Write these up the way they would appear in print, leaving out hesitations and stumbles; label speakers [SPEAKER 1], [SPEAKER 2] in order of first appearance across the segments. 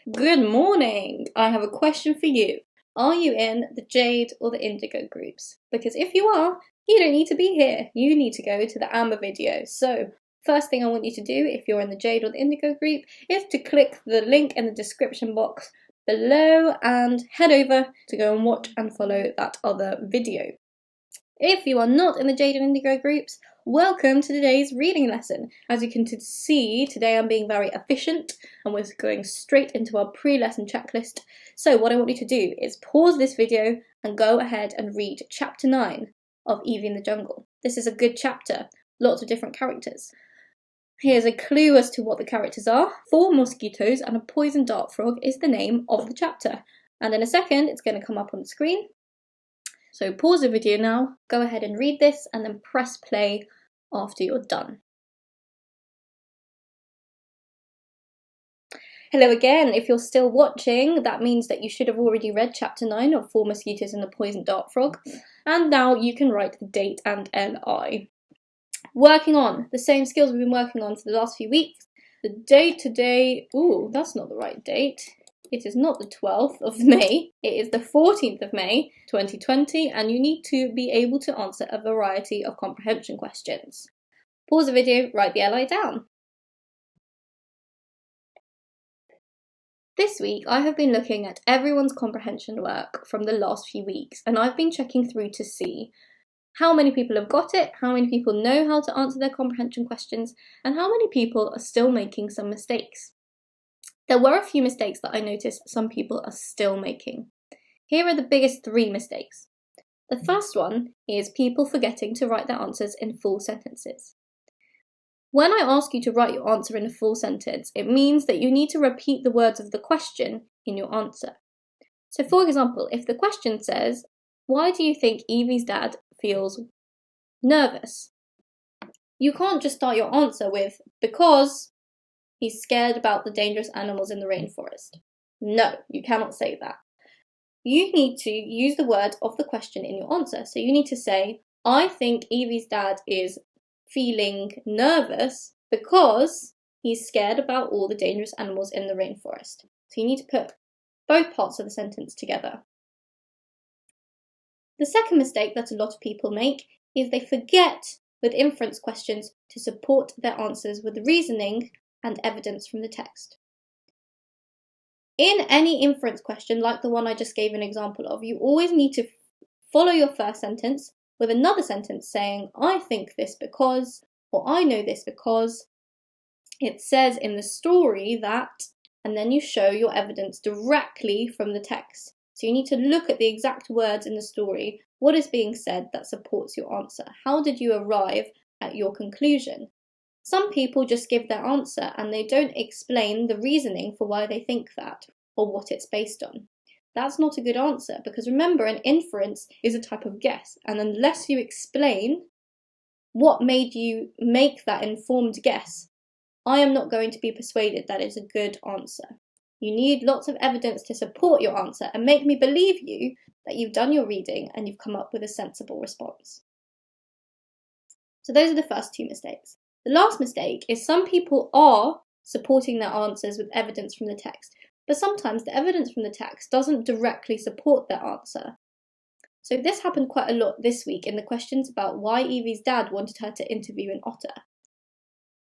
[SPEAKER 1] Good morning! I have a question for you. Are you in the Jade or the Indigo groups? Because if you are, you don't need to be here. You need to go to the Amber video. So, first thing I want you to do if you're in the Jade or the Indigo group is to click the link in the description box below and head over to go and watch and follow that other video. If you are not in the Jade and Indigo groups, welcome to today's reading lesson. As you can see, today I'm being very efficient and we're going straight into our pre-lesson checklist. So what I want you to do is pause this video and go ahead and read chapter 9 of Evie in the Jungle. This is a good chapter, lots of different characters. Here's a clue as to what the characters are. 4 mosquitoes and a poison dart frog is the name of the chapter. And in a second, it's going to come up on the screen. So pause the video now, go ahead and read this, and then press play after you're done. Hello again, if you're still watching, that means that you should have already read chapter 9 of 4 Mosquitoes and the Poisoned Dart Frog, and now you can write the date and LI. Working on the same skills we've been working on for the last few weeks. The date today, ooh, that's not the right date. It is not the 12th of May, it is the 14th of May 2020, and you need to be able to answer a variety of comprehension questions. Pause the video, write the LI down. This week I have been looking at everyone's comprehension work from the last few weeks, and I've been checking through to see how many people have got it, how many people know how to answer their comprehension questions, and how many people are still making some mistakes. There were a few mistakes that I noticed some people are still making. Here are the biggest 3 mistakes. The first one is people forgetting to write their answers in full sentences. When I ask you to write your answer in a full sentence, it means that you need to repeat the words of the question in your answer. So for example, if the question says, why do you think Evie's dad feels nervous? You can't just start your answer with, because he's scared about the dangerous animals in the rainforest. No, you cannot say that. You need to use the word of the question in your answer. So you need to say, I think Evie's dad is feeling nervous because he's scared about all the dangerous animals in the rainforest. So you need to put both parts of the sentence together. The second mistake that a lot of people make is they forget with inference questions to support their answers with reasoning and evidence from the text. In any inference question, like the one I just gave an example of, you always need to follow your first sentence with another sentence saying, I think this because, or I know this because it says in the story that, and then you show your evidence directly from the text. So you need to look at the exact words in the story. What is being said that supports your answer? How did you arrive at your conclusion? Some people just give their answer and they don't explain the reasoning for why they think that or what it's based on. That's not a good answer because remember, an inference is a type of guess, and unless you explain what made you make that informed guess, I am not going to be persuaded that it's a good answer. You need lots of evidence to support your answer and make me believe you that you've done your reading and you've come up with a sensible response. So those are the first 2 mistakes. The last mistake is some people are supporting their answers with evidence from the text, but sometimes the evidence from the text doesn't directly support their answer. So this happened quite a lot this week in the questions about why Evie's dad wanted her to interview an otter.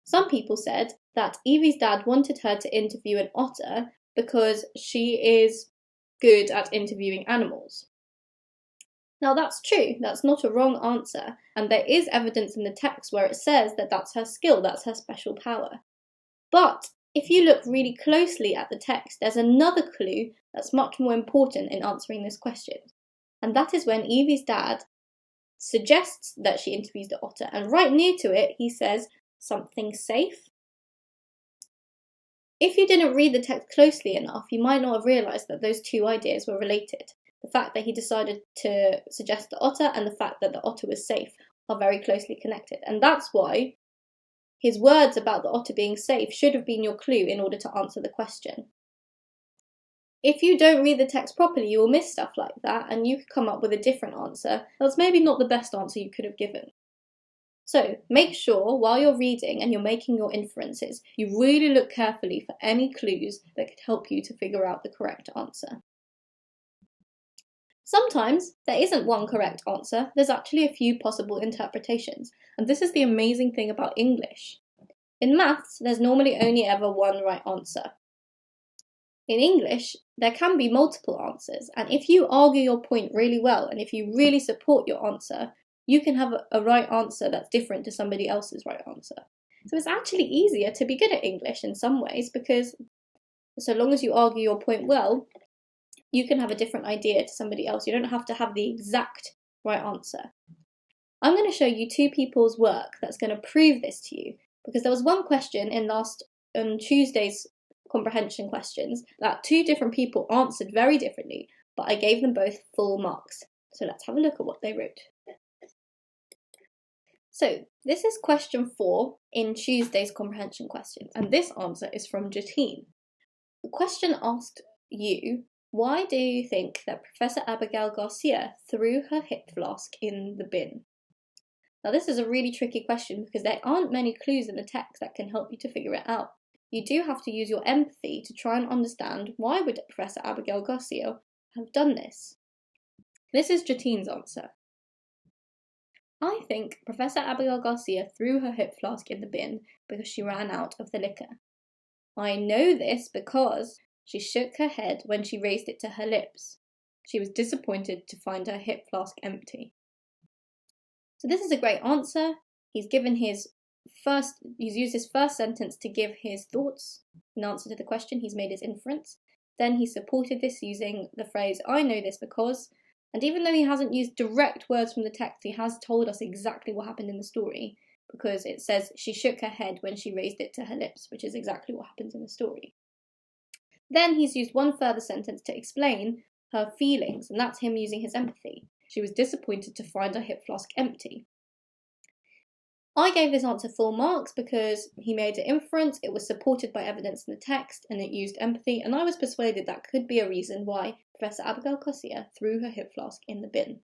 [SPEAKER 1] Some people said that Evie's dad wanted her to interview an otter because she is good at interviewing animals. Now that's true, that's not a wrong answer, and there is evidence in the text where it says that that's her skill, that's her special power. But if you look really closely at the text, there's another clue that's much more important in answering this question. And that is when Evie's dad suggests that she interviews the otter, and right near to it he says something safe. If you didn't read the text closely enough, you might not have realised that those 2 ideas were related. The fact that he decided to suggest the otter and the fact that the otter was safe are very closely connected. And that's why his words about the otter being safe should have been your clue in order to answer the question. If you don't read the text properly, you will miss stuff like that and you could come up with a different answer that's maybe not the best answer you could have given. So make sure while you're reading and you're making your inferences, you really look carefully for any clues that could help you to figure out the correct answer. Sometimes there isn't one correct answer, there's actually a few possible interpretations, and this is the amazing thing about English. In maths, there's normally only ever one right answer. In English, there can be multiple answers, and if you argue your point really well, and if you really support your answer, you can have a right answer that's different to somebody else's right answer. So it's actually easier to be good at English in some ways, because so long as you argue your point well, you can have a different idea to somebody else. You don't have to have the exact right answer. I'm going to show you two people's work that's going to prove this to you, because there was one question in Tuesday's comprehension questions that two different people answered very differently, but I gave them both full marks. So let's have a look at what they wrote. So this is question 4 in Tuesday's comprehension questions, and this answer is from Jatine. The question asked you, why do you think that Professor Abigail Garcia threw her hip flask in the bin? Now this is a really tricky question because there aren't many clues in the text that can help you to figure it out. You do have to use your empathy to try and understand why would Professor Abigail Garcia have done this. This is Jatine's answer. I think Professor Abigail Garcia threw her hip flask in the bin because she ran out of the liquor. I know this because she shook her head when she raised it to her lips. She was disappointed to find her hip flask empty. So this is a great answer. He's used his first sentence to give his thoughts in answer to the question. He's made his inference. Then he supported this using the phrase, I know this because, and even though he hasn't used direct words from the text, he has told us exactly what happened in the story, because it says she shook her head when she raised it to her lips, which is exactly what happens in the story. Then he's used one further sentence to explain her feelings, and that's him using his empathy. She was disappointed to find her hip flask empty. I gave this answer full marks because he made an inference, it was supported by evidence in the text, and it used empathy, and I was persuaded that could be a reason why Professor Abigail Garcia threw her hip flask in the bin.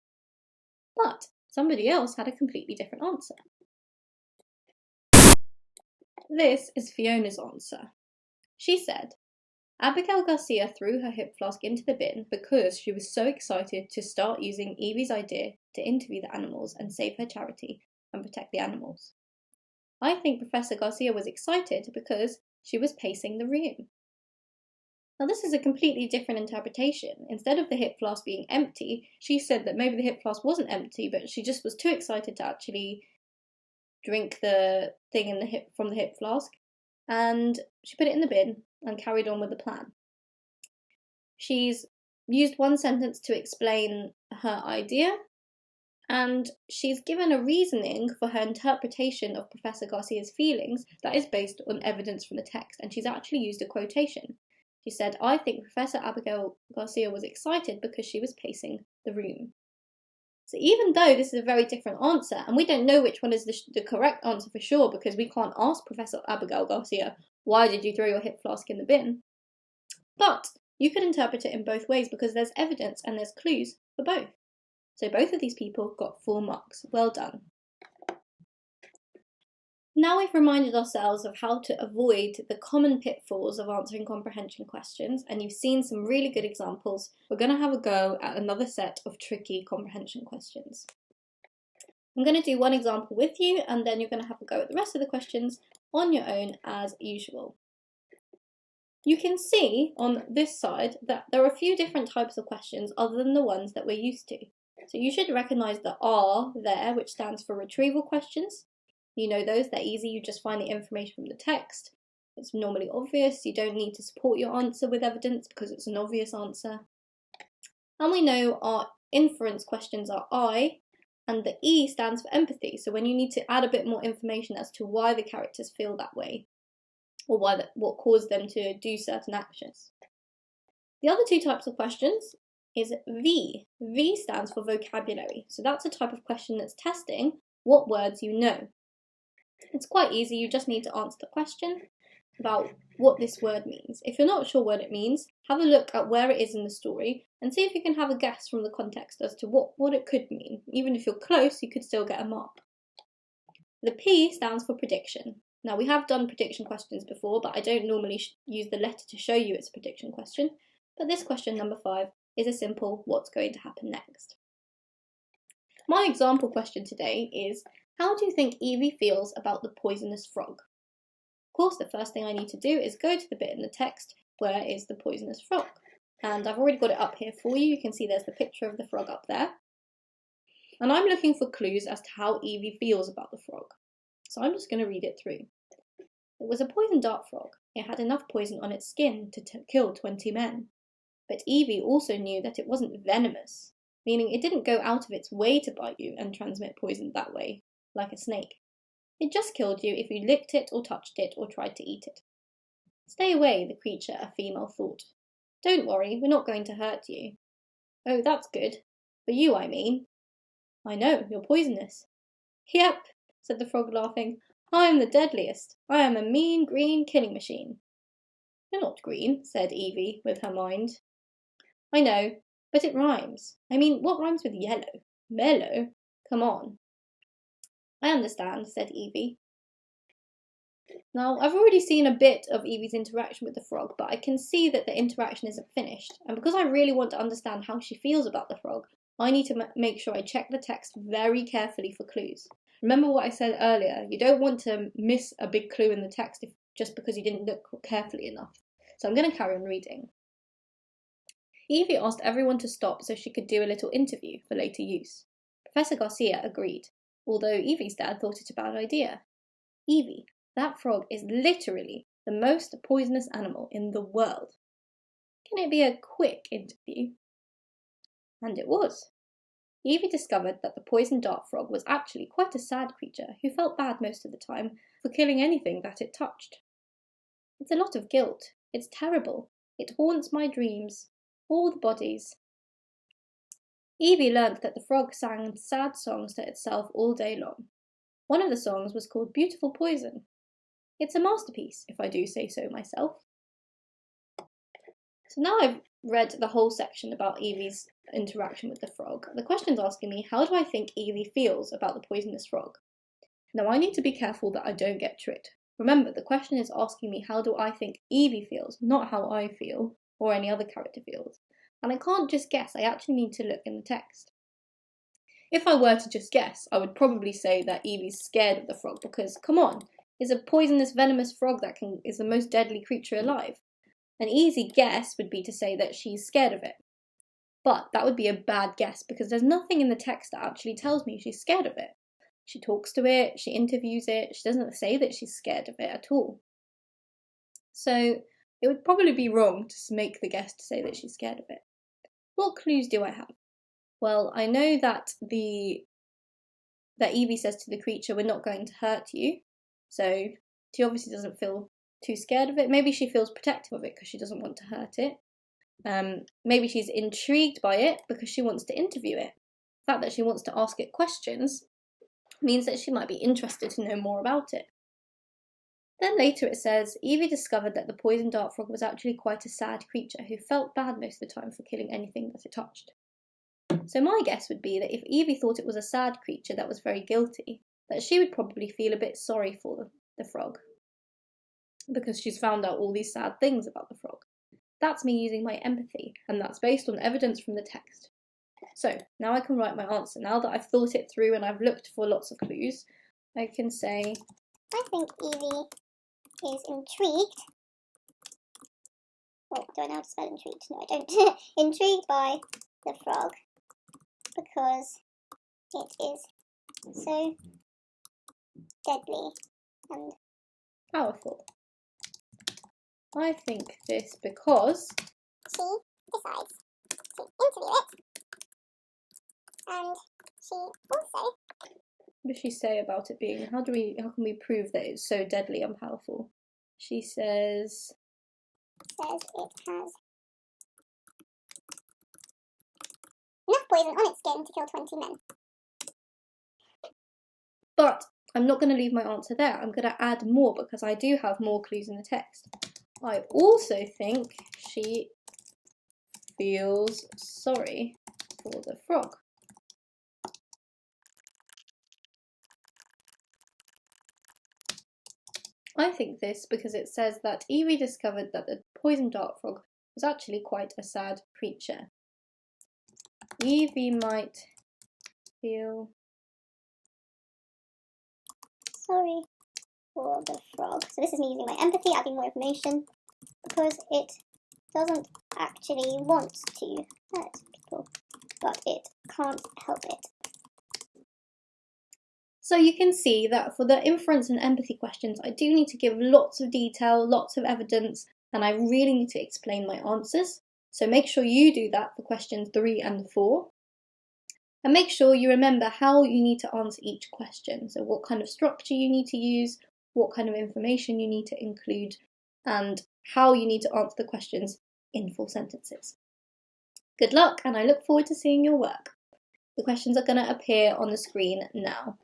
[SPEAKER 1] But somebody else had a completely different answer. This is Fiona's answer. She said, Abigail Garcia threw her hip flask into the bin because she was so excited to start using Evie's idea to interview the animals and save her charity and protect the animals. I think Professor Garcia was excited because she was pacing the room. Now this is a completely different interpretation. Instead of the hip flask being empty, she said that maybe the hip flask wasn't empty, but she just was too excited to actually drink the thing from the hip flask, and she put it in the bin and carried on with the plan. She's used one sentence to explain her idea, and she's given a reasoning for her interpretation of Professor Garcia's feelings that is based on evidence from the text, and she's actually used a quotation. She said, I think Professor Abigail Garcia was excited because she was pacing the room. So even though this is a very different answer, and we don't know which one is the correct answer for sure because we can't ask Professor Abigail Garcia, why did you throw your hip flask in the bin? But you could interpret it in both ways because there's evidence and there's clues for both. So both of these people got full marks. Well done. Now we've reminded ourselves of how to avoid the common pitfalls of answering comprehension questions, and you've seen some really good examples. We're going to have a go at another set of tricky comprehension questions. I'm going to do one example with you, and then you're going to have a go at the rest of the questions on your own as usual. You can see on this side that there are a few different types of questions other than the ones that we're used to. So you should recognise the R there, which stands for retrieval questions. You know those, they're easy, you just find the information from the text. It's normally obvious, you don't need to support your answer with evidence because it's an obvious answer. And we know our inference questions are I, and the E stands for empathy, so when you need to add a bit more information as to why the characters feel that way, or what caused them to do certain actions. The other two types of questions is V. V stands for vocabulary, so that's a type of question that's testing what words you know. It's quite easy, you just need to answer the question about what this word means. If you're not sure what it means, have a look at where it is in the story and see if you can have a guess from the context as to what it could mean. Even if you're close, you could still get a mark. The P stands for prediction. Now, we have done prediction questions before, but I don't normally use the letter to show you it's a prediction question. But this question, number 5, is a simple what's going to happen next. My example question today is, how do you think Evie feels about the poisonous frog? Of course, the first thing I need to do is go to the bit in the text where is the poisonous frog. And I've already got it up here for you. You can see there's the picture of the frog up there. And I'm looking for clues as to how Evie feels about the frog. So I'm just going to read it through. It was a poison dart frog. It had enough poison on its skin to kill 20 men. But Evie also knew that it wasn't venomous, meaning it didn't go out of its way to bite you and transmit poison that way, like a snake. It just killed you if you licked it or touched it or tried to eat it. Stay away, the creature, a female thought. Don't worry, we're not going to hurt you. Oh, that's good. For you, I mean. I know, you're poisonous. Yep, said the frog, laughing. I am the deadliest. I am a mean green killing machine. You're not green, said Evie, with her mind. I know, but it rhymes. I mean, what rhymes with yellow? Mellow? Come on. I understand, said Evie. Now, I've already seen a bit of Evie's interaction with the frog, but I can see that the interaction isn't finished. And because I really want to understand how she feels about the frog, I need to make sure I check the text very carefully for clues. Remember what I said earlier, you don't want to miss a big clue in the text just because you didn't look carefully enough. So I'm going to carry on reading. Evie asked everyone to stop so she could do a little interview for later use. Professor Garcia agreed, although Evie's dad thought it a bad idea. Evie, that frog is literally the most poisonous animal in the world. Can it be a quick interview? And it was. Evie discovered that the poison dart frog was actually quite a sad creature who felt bad most of the time for killing anything that it touched. It's a lot of guilt. It's terrible. It haunts my dreams. All the bodies. Evie learnt that the frog sang sad songs to itself all day long. One of the songs was called Beautiful Poison. It's a masterpiece, if I do say so myself. So now I've read the whole section about Evie's interaction with the frog. The question's asking me, how do I think Evie feels about the poisonous frog? Now I need to be careful that I don't get tricked. Remember, the question is asking me, how do I think Evie feels, not how I feel, or any other character feels. And I can't just guess, I actually need to look in the text. If I were to just guess, I would probably say that Evie's scared of the frog because, come on, it's a poisonous, venomous frog that is the most deadly creature alive. An easy guess would be to say that she's scared of it. But that would be a bad guess because there's nothing in the text that actually tells me she's scared of it. She talks to it, she interviews it, she doesn't say that she's scared of it at all. So it would probably be wrong to make the guess to say that she's scared of it. What clues do I have? Well, I know that Evie says to the creature, we're not going to hurt you. So she obviously doesn't feel too scared of it. Maybe she feels protective of it because she doesn't want to hurt it. Maybe she's intrigued by it because she wants to interview it. The fact that she wants to ask it questions means that she might be interested to know more about it. Then later it says, Evie discovered that the poison dart frog was actually quite a sad creature who felt bad most of the time for killing anything that it touched. So my guess would be that if Evie thought it was a sad creature that was very guilty, that she would probably feel a bit sorry for the frog, because she's found out all these sad things about the frog. That's me using my empathy, and that's based on evidence from the text. So now I can write my answer. Now that I've thought it through and I've looked for lots of clues, I can say,
[SPEAKER 2] I think Evie is intrigued. Oh, do I know how to spell intrigued? No, I don't. Intrigued by the frog because it is so deadly and
[SPEAKER 1] powerful. I think this because
[SPEAKER 2] she decides to interview it, and she also.
[SPEAKER 1] What does she say about it being? How can we prove that it's so deadly and powerful? She says
[SPEAKER 2] it has enough poison on its skin to kill 20 men.
[SPEAKER 1] But I'm not going to leave my answer there. I'm going to add more because I do have more clues in the text. I also think she feels sorry for the frog. I think this because it says that Evie discovered that the poison dart frog was actually quite a sad creature. Evie might feel
[SPEAKER 2] sorry for the frog. So this is me using my empathy, adding more information, because it doesn't actually want to hurt people, but it can't help it.
[SPEAKER 1] So you can see that for the inference and empathy questions, I do need to give lots of detail, lots of evidence, and I really need to explain my answers. So make sure you do that for questions 3 and 4. And make sure you remember how you need to answer each question. So what kind of structure you need to use, what kind of information you need to include, and how you need to answer the questions in full sentences. Good luck, and I look forward to seeing your work. The questions are going to appear on the screen now.